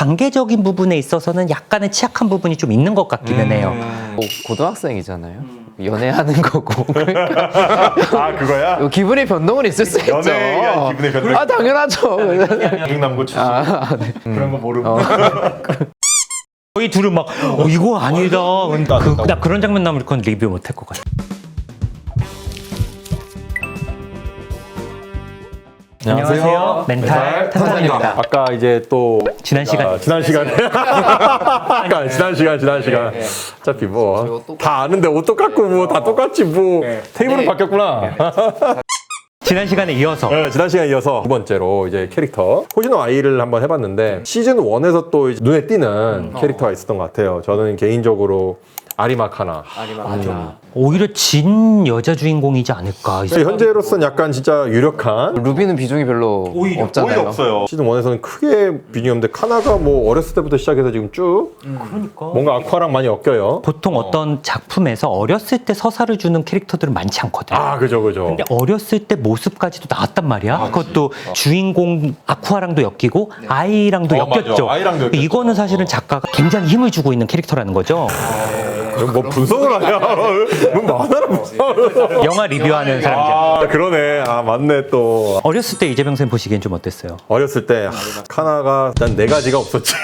관계적인 부분에 있어서는 약간의 취약한 부분이 좀 있는 것 같기는 해요. 뭐 고등학생이잖아요. 연애하는 거고. 아 그거야? 기분의 변동은 있을 수 있죠. 연애에 의한 기분의 변동. 아 당연하죠. 중남고 출신 네. 그런 거 모르고. 저희 둘은 막 이거 아니다. 나 그런 장면 나오면 그건 리뷰 못할 것 같아. 안녕하세요. 멘탈 탐정입니다. 아까 이제 또 지난 시간에 지난 시간에 지난 시간 어차피 뭐 다 아는데 옷 똑같고 뭐 다 똑같지 뭐 테이블은 바뀌었구나. 지난 시간에 이어서 네, 지난 시간에 이어서 두 번째로 이제 캐릭터 호시노 아이를 한번 해봤는데 시즌 1에서 또 이제 눈에 띄는 캐릭터가 있었던 것 같아요. 저는 개인적으로 아리마카나. 오히려 진 여자 주인공이지 않을까. 현재로서는 약간 진짜 유력한. 루비는 비중이 별로 없잖아요. 오히려 없어요. 시즌 1에서는 크게 비중이 없는데 카나가 뭐 어렸을 때부터 시작해서 지금 쭉 그러니까 뭔가 아쿠아랑 많이 엮여요. 보통 어떤 작품에서 어렸을 때 서사를 주는 캐릭터들은 많지 않거든. 아 그죠. 근데 어렸을 때 모습까지도 나왔단 말이야. 그것도 주인공 아쿠아랑도 엮이고 아이랑도 엮였죠. 맞아. 아이랑도 엮였죠. 이거는 사실은 작가가 굉장히 힘을 주고 있는 캐릭터라는 거죠. 뭐 분석을 하냐? 뭐 만화를 분석을. 영화 리뷰하는 사람이잖아. 아 그러네. 아 맞네 또. 어렸을 때 이재명 쌤 보시기엔 좀 어땠어요? 어렸을 때 카나가 난 네 가지가 없었지.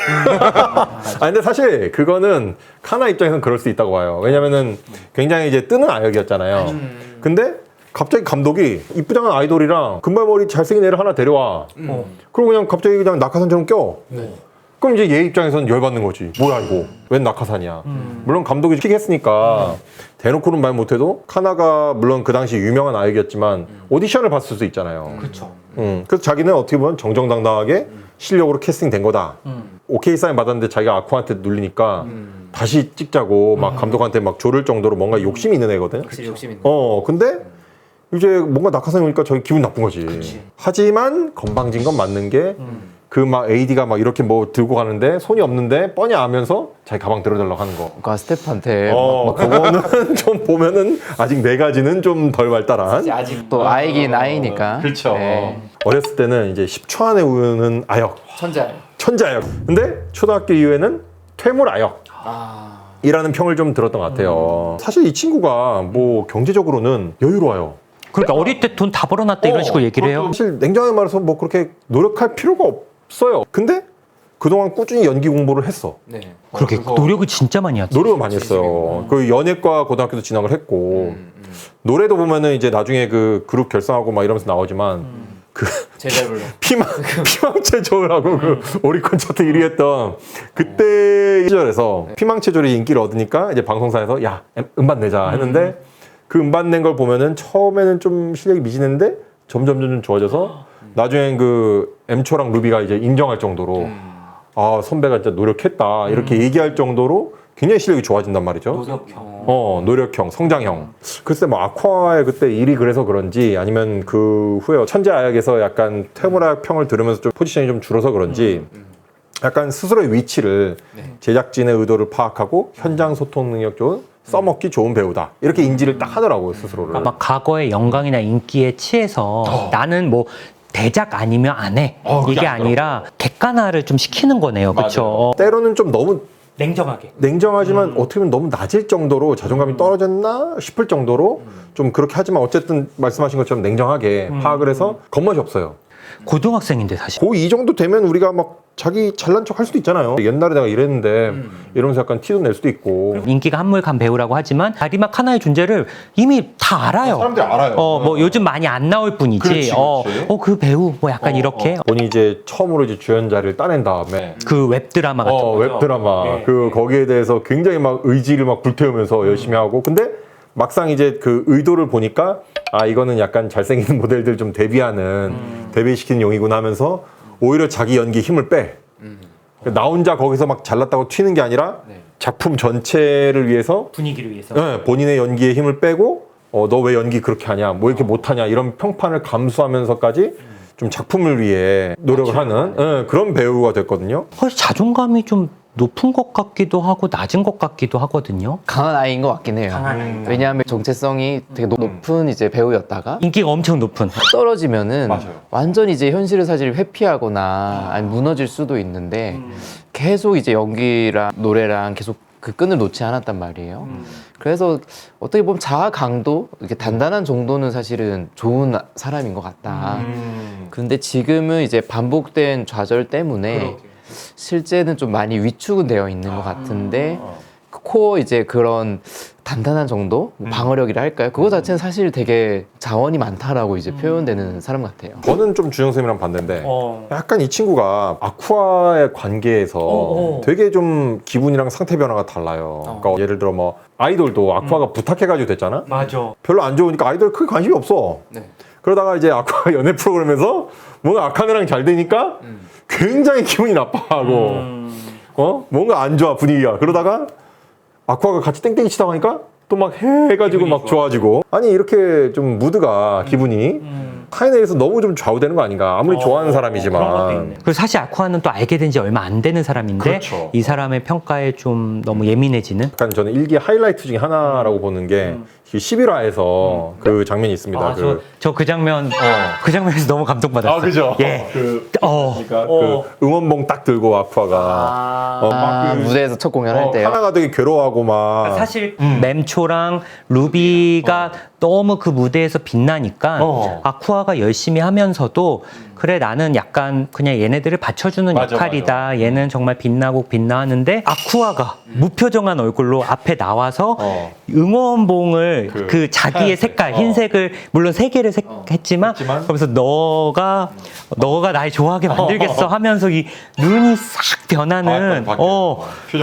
아 근데 사실 그거는 카나 입장에서는 그럴 수 있다고 봐요. 왜냐면은 굉장히 이제 뜨는 아역이었잖아요. 근데 갑자기 감독이 이쁘장한 아이돌이랑 금발머리 잘생긴 애를 하나 데려와. 그리고 그냥 갑자기 그냥 낙하산처럼 껴. 그럼 이제 얘 입장에서는 열받는 거지. 뭐야 이거? 웬 낙하산이야? 물론 감독이 시키게 했으니까 대놓고는 말 못해도 카나가 물론 그 당시 유명한 아역이었지만 오디션을 봤을 수도 있잖아요. 그렇죠. 그래서 자기는 어떻게 보면 정정당당하게 실력으로 캐스팅 된 거다. 오케이 사인 받았는데 자기가 아쿠한테 눌리니까 다시 찍자고 막 감독한테 막 조를 정도로 뭔가 욕심이 있는 애거든. 확실히 욕심 있는. 근데 이제 뭔가 낙하산이 오니까 저기 기분 나쁜 거지. 하지만 건방진 건 맞는 게 그 막 AD가 막 이렇게 뭐 들고 가는데 손이 없는데 뻔히 아면서 자기 가방 들어달라고 하는 거. 그러니까 스태프한테 그거는 좀 보면은 아직 네 가지는 좀 덜 발달한. 아직 또 아이긴 아이니까. 그렇죠. 네. 어렸을 때는 이제 10초 안에 우는 아역. 천재 아역. 근데 초등학교 이후에는 퇴물 아역. 이라는 평을 좀 들었던 것 같아요. 사실 이 친구가 뭐 경제적으로는 여유로워요. 그러니까 어릴 때 돈 다 벌어놨다 이런 식으로 얘기를 해요. 사실 냉정하게 말해서 뭐 그렇게 노력할 필요가 없어요. 근데 그동안 꾸준히 연기 공부를 했어. 그렇게 노력을 진짜 많이 하죠. 노력을 많이 했어요. 그 연예과 고등학교도 진학을 했고 노래도 보면은 이제 나중에 그 그룹 결성하고 막 이러면서 나오지만 그 제자별로. 피망체조라고 그 오리콘 차트 1위 했던 그때 시절에서 피망체조리 인기를 얻으니까 이제 방송사에서 야 음반 내자 했는데 그 음반 낸 걸 보면은 처음에는 좀 실력이 미진했는데 점점 좋아져서 나중엔 그 엠초랑 루비가 이제 인정할 정도로 아 선배가 진짜 노력했다 이렇게 얘기할 정도로 굉장히 실력이 좋아진단 말이죠. 노력형, 성장형. 글쎄 뭐 아쿠아의 그때 일이 그래서 그런지 아니면 그 후에 천재 아역에서 약간 퇴물아역 평을 들으면서 좀 포지션이 좀 줄어서 그런지 약간 스스로의 위치를 제작진의 의도를 파악하고 현장 소통 능력 좋은 써먹기 좋은 배우다 이렇게 인지를 딱 하더라고요 스스로를. 아마 과거의 영광이나 인기에 취해서 나는 뭐 대작 아니면 안 해. 이게 아니라 객관화를 좀 시키는 거네요. 그렇죠. 때로는 좀 너무 냉정하게. 어떻게 보면 너무 낮을 정도로 자존감이 떨어졌나 싶을 정도로 좀 그렇게 하지만 어쨌든 말씀하신 것처럼 냉정하게 파악을 해서 겉멋이 없어요. 고등학생인데 사실. 고2 정도 되면 우리가 막 자기 잘난 척 할 수도 있잖아요. 옛날에 내가 이랬는데 이러면서 약간 티도 낼 수도 있고. 인기가 한물간 배우라고 하지만 아리마 카나의 존재를 이미 다 알아요. 사람들이 알아요. 뭐 요즘 많이 안 나올 뿐이지. 그렇지. 그 배우 뭐 약간 이렇게 본인이 이제 처음으로 이제 주연 자리를 따낸 다음에 그 웹드라마 같은 거죠. 웹드라마 그 거기에 대해서 굉장히 막 의지를 막 불태우면서 열심히 하고 근데 막상 이제 그 의도를 보니까 아 이거는 약간 잘생긴 모델들 좀 데뷔시키는 용이구나 하면서 오히려 자기 연기 힘을 빼. 나 혼자 거기서 막 잘났다고 튀는 게 아니라 작품 전체를 위해서 분위기를 위해서. 본인의 연기에 힘을 빼고 너 왜 연기 그렇게 하냐 뭐 이렇게 못하냐 이런 평판을 감수하면서까지 좀 작품을 위해 노력을 하는 그런 배우가 됐거든요. 자존감이 좀 높은 것 같기도 하고 낮은 것 같기도 하거든요. 강한 아이인 것 같긴 해요. 강한 아이다. 왜냐하면 정체성이 되게 높은 이제 배우였다가 인기가 엄청 높은. 떨어지면은 맞아요. 완전히 이제 현실을 사실 회피하거나 아니 무너질 수도 있는데 계속 이제 연기랑 노래랑 계속 그 끈을 놓지 않았단 말이에요. 그래서 어떻게 보면 자아 강도, 이렇게 단단한 정도는 사실은 좋은 사람인 것 같다. 근데 지금은 이제 반복된 좌절 때문에 실제는 좀 많이 위축은 되어 있는 것 같은데 그 코어 이제 그런 단단한 정도? 뭐 방어력이라 할까요? 그거 자체는 사실 되게 자원이 많다라고 이제 표현되는 사람 같아요. 저는 좀 주영 쌤이랑 반대인데 어. 약간 이 친구가 아쿠아의 관계에서 되게 좀 기분이랑 상태 변화가 달라요. 그러니까 예를 들어 뭐 아이돌도 아쿠아가 부탁해가지고 됐잖아. 맞아. 별로 안 좋으니까 아이돌 크게 관심이 없어. 그러다가 이제 아쿠아 연애 프로그램에서 뭔가 아카네랑 잘 되니까 굉장히 기분이 나빠하고 뭔가 안 좋아 분위기가. 그러다가 아쿠아가 같이 땡땡이 치다 보니까 또 막 해가지고 막 좋아지고. 아니 이렇게 좀 무드가 기분이 카이네에서 너무 좀 좌우되는 거 아닌가. 아무리 좋아하는 사람이지만. 그리고 사실 아쿠아는 또 알게 된 지 얼마 안 되는 사람인데 그렇죠. 이 사람의 평가에 좀 너무 예민해지는. 약간 저는 일기 하이라이트 중에 하나라고 보는 게 11화에서 그 장면이 있습니다. 저 그 장면 그 장면에서 너무 감동받았어요. 그죠? 예. 그러니까 그 응원봉 딱 들고 아쿠아가 막 그 무대에서 첫 공연할 때요. 하나가 되게 괴로워하고 막 사실 맴초랑 루비가 너무 그 무대에서 빛나니까 아쿠아가 열심히 하면서도 그래 나는 약간 그냥 얘네들을 받쳐주는 맞아, 역할이다. 얘는 정말 빛나고 빛나하는데 아쿠아가 무표정한 얼굴로 앞에 나와서 응원봉을 그 자기의 색깔 흰색을 물론 세 개를 했지만 그러면서 너가 날 좋아하게 만들겠어 하면서 이 눈이 싹 변하는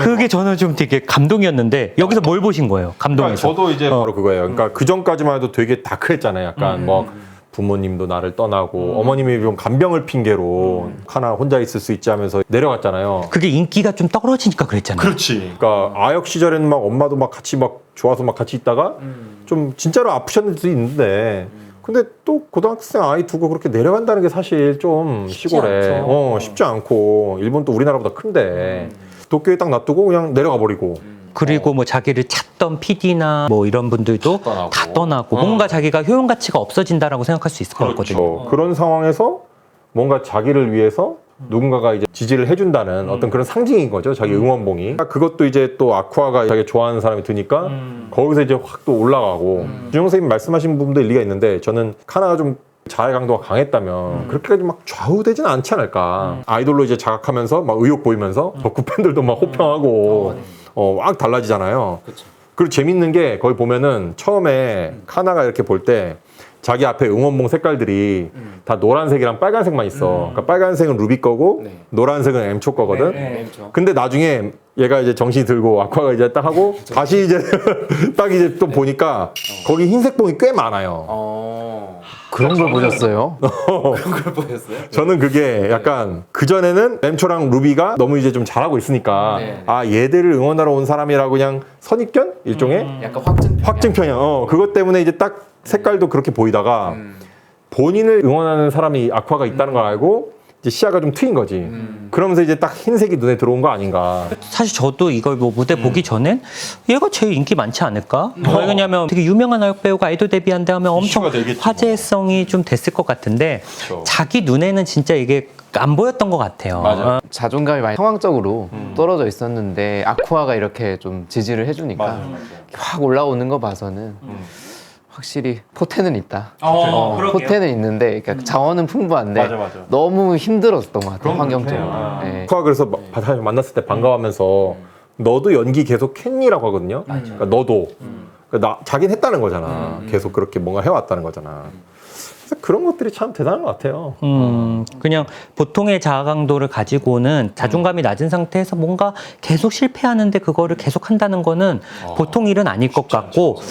그게 저는 좀 되게 감동이었는데 여기서 뭘 보신 거예요? 감동에서. 저도 이제 바로 그거예요. 그러니까 그 전까지만 해도 되게 다크했잖아요. 약간 뭐 부모님도 나를 떠나고 어머님이 좀 간병을 핑계로 하나 혼자 있을 수 있지 하면서 내려갔잖아요. 그게 인기가 좀 떨어지니까 그랬잖아요. 그렇지. 그러니까 아역 시절에는 막 엄마도 막 같이 막 좋아서 막 같이 있다가 좀 진짜로 아프셨을 수도 있는데 근데 또 고등학생 아이 두고 그렇게 내려간다는 게 사실 좀 시골에 쉽지 않고 일본 또 우리나라보다 큰데 도쿄에 딱 놔두고 그냥 내려가 버리고 그리고 뭐 자기를 찾던 PD나 뭐 이런 분들도 다 떠나고 뭔가 자기가 효용 가치가 없어진다라고 생각할 수 있을 것 같거든요. 그런 상황에서 뭔가 자기를 위해서 누군가가 이제 지지를 해준다는 어떤 그런 상징인 거죠. 자기 응원봉이. 그것도 이제 또 아쿠아가 자기 좋아하는 사람이 드니까 거기서 이제 확 또 올라가고. 주영 선생님 말씀하신 부분도 일리가 있는데 저는 카나가 좀 자아 강도가 강했다면 그렇게까지 막 좌우되지는 않지 않을까. 아이돌로 이제 자각하면서 막 의욕 보이면서 덕후 팬들도 막 호평하고 막 달라지잖아요. 그리고 재밌는 게 거기 보면은 처음에 카나가 이렇게 볼 때 자기 앞에 응원봉 색깔들이 다 노란색이랑 빨간색만 있어. 그러니까 빨간색은 루비 거고 노란색은 엠초 거거든. 근데 나중에 얘가 이제 정신이 들고 아쿠아가 이제 딱 하고 다시 이제 딱 이제 또 보니까 거기 흰색 봉이 꽤 많아요. 그런 걸 보셨어요? 저는 그게 약간 그전에는 엠초랑 루비가 너무 이제 좀 잘하고 있으니까 아 얘들을 응원하러 온 사람이라고 그냥 선입견? 일종의 약간 확증편이야. 그것 때문에 이제 딱 색깔도 그렇게 보이다가 본인을 응원하는 사람이 아쿠아가 있다는 걸 알고 이제 시야가 좀 트인 거지. 그러면서 이제 딱 흰색이 눈에 들어온 거 아닌가. 사실 저도 이걸 뭐 무대 보기 전엔 얘가 제일 인기 많지 않을까? 왜 그러냐면 되게 유명한 아역 배우가 아이돌 데뷔한다 하면 엄청 이슈가 되겠지, 화제성이 좀 됐을 것 같은데 자기 눈에는 진짜 이게 안 보였던 것 같아요. 자존감이 많이 상황적으로 떨어져 있었는데 아쿠아가 이렇게 좀 지지를 해주니까 확 올라오는 거 봐서는 확실히 포텐은 있다. 포텐은 있는데 그러니까 자원은 풍부한데 너무 힘들었던 것 같아요. 환경적으로. 네. 아쿠아 그래서 다시 만났을 때 반가워하면서 너도 연기 계속 했니라고 하거든요. 그러니까 너도 그러니까 자기는 했다는 거잖아. 계속 그렇게 뭔가 해왔다는 거잖아. 그래서 그런 것들이 참 대단한 것 같아요. 그냥 보통의 자아 강도를 가지고는 자존감이 낮은 상태에서 뭔가 계속 실패하는데 그거를 계속 한다는 거는 보통 일은 아닐 것 같고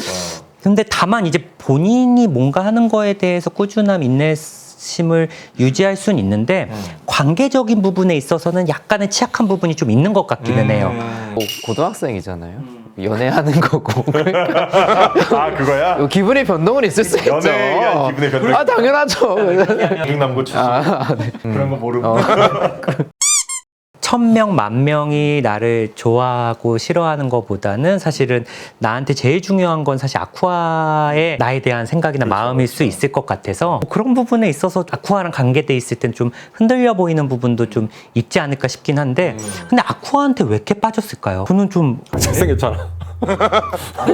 근데 다만 이제 본인이 뭔가 하는 거에 대해서 꾸준함, 인내심을 유지할 수는 있는데 관계적인 부분에 있어서는 약간의 취약한 부분이 좀 있는 것 같기는 해요. 고등학생이잖아요. 연애하는 거고. 그러니까 아 그거야? 기분의 변동은 있을 수 있죠. 연애에 대한 기분의 변동. 아 당연하죠. 중남고 출신 그런 거 모르고. 1000명, 10,000명이 나를 좋아하고 싫어하는 것보다는 사실은 나한테 제일 중요한 건 사실 아쿠아의 나에 대한 생각이나 마음일 수 있을 것 같아서 그런 부분에 있어서 아쿠아랑 관계돼 있을 땐 좀 흔들려 보이는 부분도 좀 있지 않을까 싶긴 한데 근데 아쿠아한테 왜 이렇게 빠졌을까요? 저는 좀 잘생겼잖아.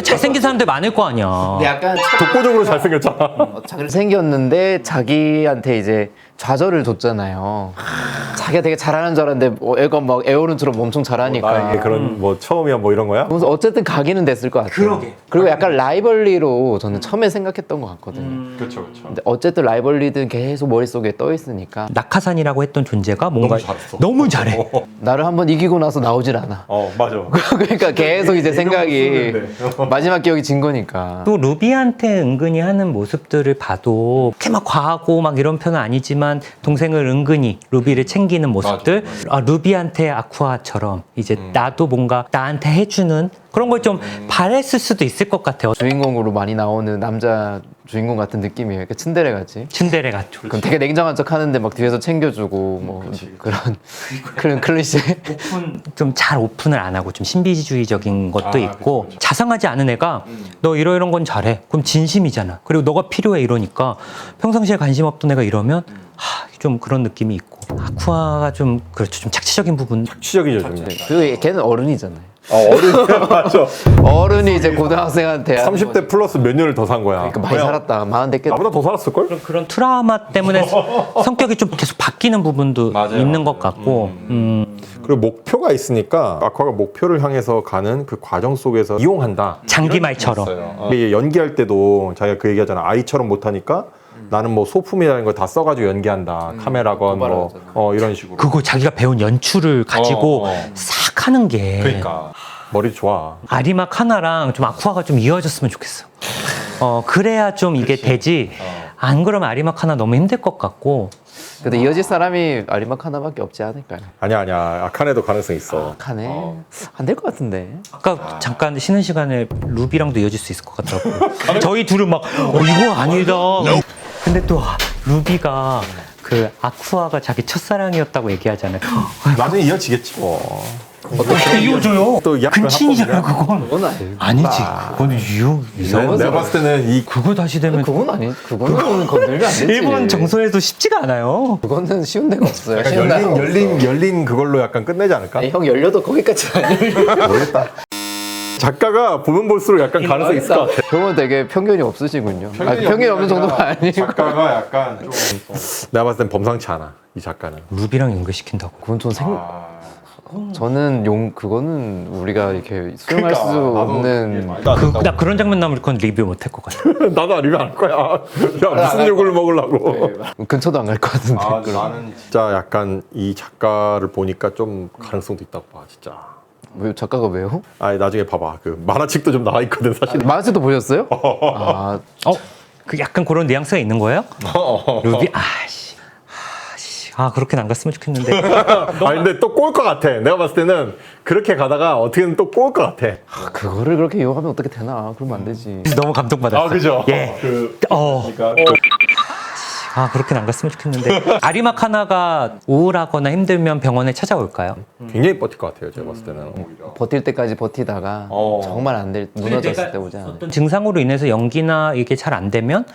잘생긴 사람들 많을 거 아니야. 약간 독보적으로 잘생겼잖아. 잘생겼는데 자기한테 이제 좌절을 줬잖아요. 자기가 되게 잘하는 줄 알았는데 애가 막 에어른처럼 엄청 잘하니까. 나에게 그런 뭐 처음이야 뭐 이런 거야? 그래서 어쨌든 가기는 됐을 것 같아요. 그러게. 그리고 약간 라이벌리로 저는 처음에 생각했던 것 같거든요. 그렇죠, 그렇죠. 근데 어쨌든 라이벌리든 계속 머릿속에 떠 있으니까 낙하산이라고 했던 존재가 뭔가 너무 잘했어. 너무 잘해. 나를 한번 이기고 나서 나오질 않아. 맞아. 그러니까 계속 이제 생각이 마지막 기억이 진 거니까. 또 루비한테 은근히 하는 모습들을 봐도 그렇게 막 과하고 막 이런 편은 아니지만 동생을 은근히 루비를 챙기는 모습들 아, 루비한테 아쿠아처럼 이제 나도 뭔가 나한테 해주는 그런 걸 좀 바랬을 수도 있을 것 같아요. 주인공으로 많이 나오는 남자 주인공 같은 느낌이에요. 그러니까 츤데레 같이. 츤데레 같죠. 그럼 되게 냉정한 척 하는데 막 뒤에서 챙겨주고 뭐 그런 클리셰. 좀 잘 오픈을 안 하고 좀 신비주의적인 것도 있고 자상하지 않은 애가 너 이런 건 잘해. 그럼 진심이잖아. 그리고 너가 필요해 이러니까 평상시에 관심 없던 애가 이러면 좀 그런 느낌이 있고 아쿠아가 좀 그렇죠. 좀 착취적인 부분. 취적이죠, 좀. 그 걔는 어른이잖아요. 어른 맞죠. 어른이 이제 고등학생한테 30대 플러스 몇 년을 더 산 거야. 그러니까 많이 살았다. 40대 깼. 나보다 더 살았을 걸? 그런 트라우마 때문에 성격이 좀 계속 바뀌는 부분도 있는 것 같고 그리고 목표가 있으니까 아쿠아가 목표를 향해서 가는 그 과정 속에서 이용한다. 장기말처럼 이게 연기할 때도 자기가 그 얘기하잖아. 아이처럼 못하니까 나는 뭐 소품이라는 걸 다 써가지고 연기한다. 카메라건 뭐 이런 식으로. 그거 자기가 배운 연출을 가지고 싹 하는 게 그러니까 머리 좋아. 아리막 하나랑 좀 아쿠아가 좀 이어졌으면 좋겠어. 그래야 좀 이게 되지. 안 그러면 아리막 하나 너무 힘들 것 같고. 근데 이어질 사람이 아리막 하나밖에 없지 않을까요? 아니야. 아칸에도 가능성 있어. 가네. 안 될 것 같은데. 아까 잠깐 쉬는 시간에 루비랑도 이어질 수 있을 것 같더라고. 저희 둘은 막 이거 아니다. 근데 또 루비가 그 아쿠아가 자기 첫사랑이었다고 얘기하잖아요. 나중에 이어지겠지. 어떻게 이어져요? 또 약간 근친이잖아 그건. 그건 아니에요. 아니지. 그건 이상한. 내가 봤을 때는 이 그거 다시 되면 그건 아니. 그거는 건들면 안 되지. 일본 정서에도 쉽지가 않아요. 그거는 쉬운 데가 없어요. 약간 쉬운 데가 없어. 열린 그걸로 약간 끝내지 않을까? 아니, 형 열려도 거기까지 안 열려. 모르겠다. 작가가 보면 볼수록 약간 가능성이 있을 것 같아. 형은 되게 편견이 없으시군요. 편견이 없는 정도가 아니고. 작가가 약간 좀 내가 봤을 땐 범상치 않아. 이 작가는. 루비랑 연결시킨다고. 그건 저는 그거는 우리가 이렇게 수용할 수 없는. 나 그런 장면 나오면 그건 리뷰 못 할 것 같아. 나도 리뷰 안 할 거야. 야 무슨 욕을 먹으려고. 근처도 안 갈 것 같은데. 나는 진짜 약간 이 작가를 보니까 좀 가능성도 있다고 봐 진짜. 왜 작가가 왜요? 나중에 봐봐. 그 만화책도 좀 나와 있거든 사실. 만화책도 보셨어요? 그 약간 그런 뉘앙스가 있는 거예요? 루비 그렇게는 안 갔으면 좋겠는데. 근데 또 꼬일 것 같아. 내가 봤을 때는 그렇게 가다가 어떻게든 또 꼬일 것 같아. 그거를 그렇게 이용하면 어떻게 되나? 그러면 안 되지. 너무 감동받았어. 그죠? 예. 그러니까 그렇게는 안 갔으면 좋겠는데. 아리막 하나가 우울하거나 힘들면 병원에 찾아올까요? 굉장히 버틸 것 같아요. 제가 봤을 때는. 오히려. 버틸 때까지 버티다가 정말 안 될 무너졌을 때 오지 않아요? 어떤 증상으로 인해서 연기나 이게 잘 안 되면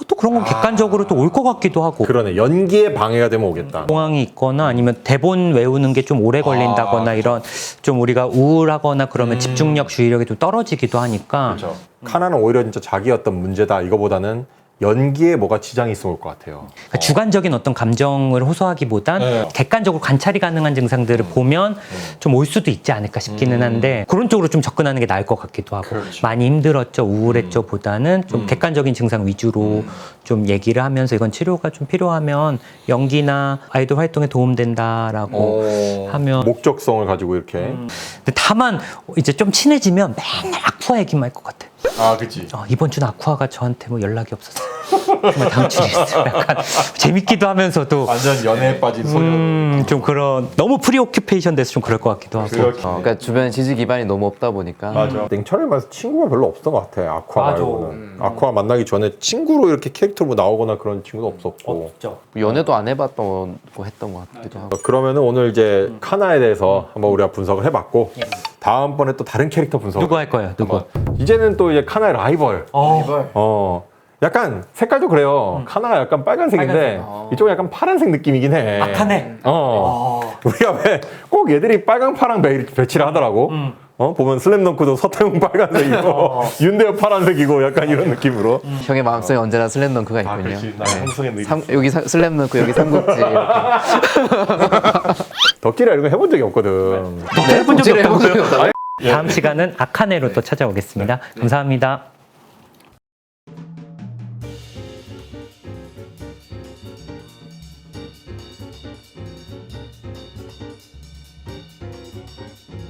또 그런 건 객관적으로 또 올 것 같기도 하고. 그러네. 연기에 방해가 되면 오겠다. 공황이 있거나 아니면 대본 외우는 게 좀 오래 걸린다거나 이런 좀 우리가 우울하거나 그러면 집중력, 주의력이 좀 떨어지기도 하니까. 그렇죠. 카나는 오히려 진짜 자기 어떤 문제다 이거보다는 연기에 뭐가 지장이 있어 올 것 같아요. 그러니까 주관적인 어떤 감정을 호소하기보단 객관적으로 관찰이 가능한 증상들을 보면 좀 올 수도 있지 않을까 싶기는 한데 그런 쪽으로 좀 접근하는 게 나을 것 같기도 하고 많이 힘들었죠, 우울했죠 보다는 좀 객관적인 증상 위주로 좀 얘기를 하면서 이건 치료가 좀 필요하면 연기나 아이돌 활동에 도움된다라고 하면 목적성을 가지고 이렇게 근데 다만 이제 좀 친해지면 맨날 아쿠아 얘기만 할 것 같아. 아, 그치. 이번 주는 아쿠아가 저한테 뭐 연락이 없었어요. 정말 당출이었어요. 약간 재밌기도 하면서도 완전 연애에 빠진 소년. 좀 그런 너무 프리오큐페이션 돼서 좀 그럴 것 같기도 하고. 그렇긴 해. 그러니까 주변에 지지 기반이 너무 없다 보니까 맞아. 냉철하게 말해서 친구가 별로 없었던 것 같아. 아쿠아 맞아. 말고는. 아쿠아 만나기 전에 친구로 이렇게 캐릭터로 나오거나 그런 친구도 없었고. 없죠. 연애도 안 해봤던 거 했던 것 같기도 하고. 그러면은 오늘 이제 카나에 대해서 한번 우리가 분석을 해봤고 다음번에 또 다른 캐릭터 분석. 누구 할 거예요? 누구? 이제는 또 이제 카나의 라이벌. 약간 색깔도 그래요. 카나가 약간 빨간색인데 이쪽은 약간 파란색 느낌이긴 해. 악하네. 우리가 왜 꼭 얘들이 빨강 파랑 배치를 하더라고. 보면 슬램덩크도 서태웅 빨간색이고 윤대엽 파란색이고 약간 이런 느낌으로. 형의 마음속에 언제나 슬램덩크가 있군요. 나 삼성의 느낌. 여기 슬램덩크, 여기 삼국지. 덕질이라 이런 거 해본 적이 없거든. 해본 적이 해본 적이 없다고요? 없다고요? 다음 시간은 아카네로 또 찾아오겠습니다. 감사합니다.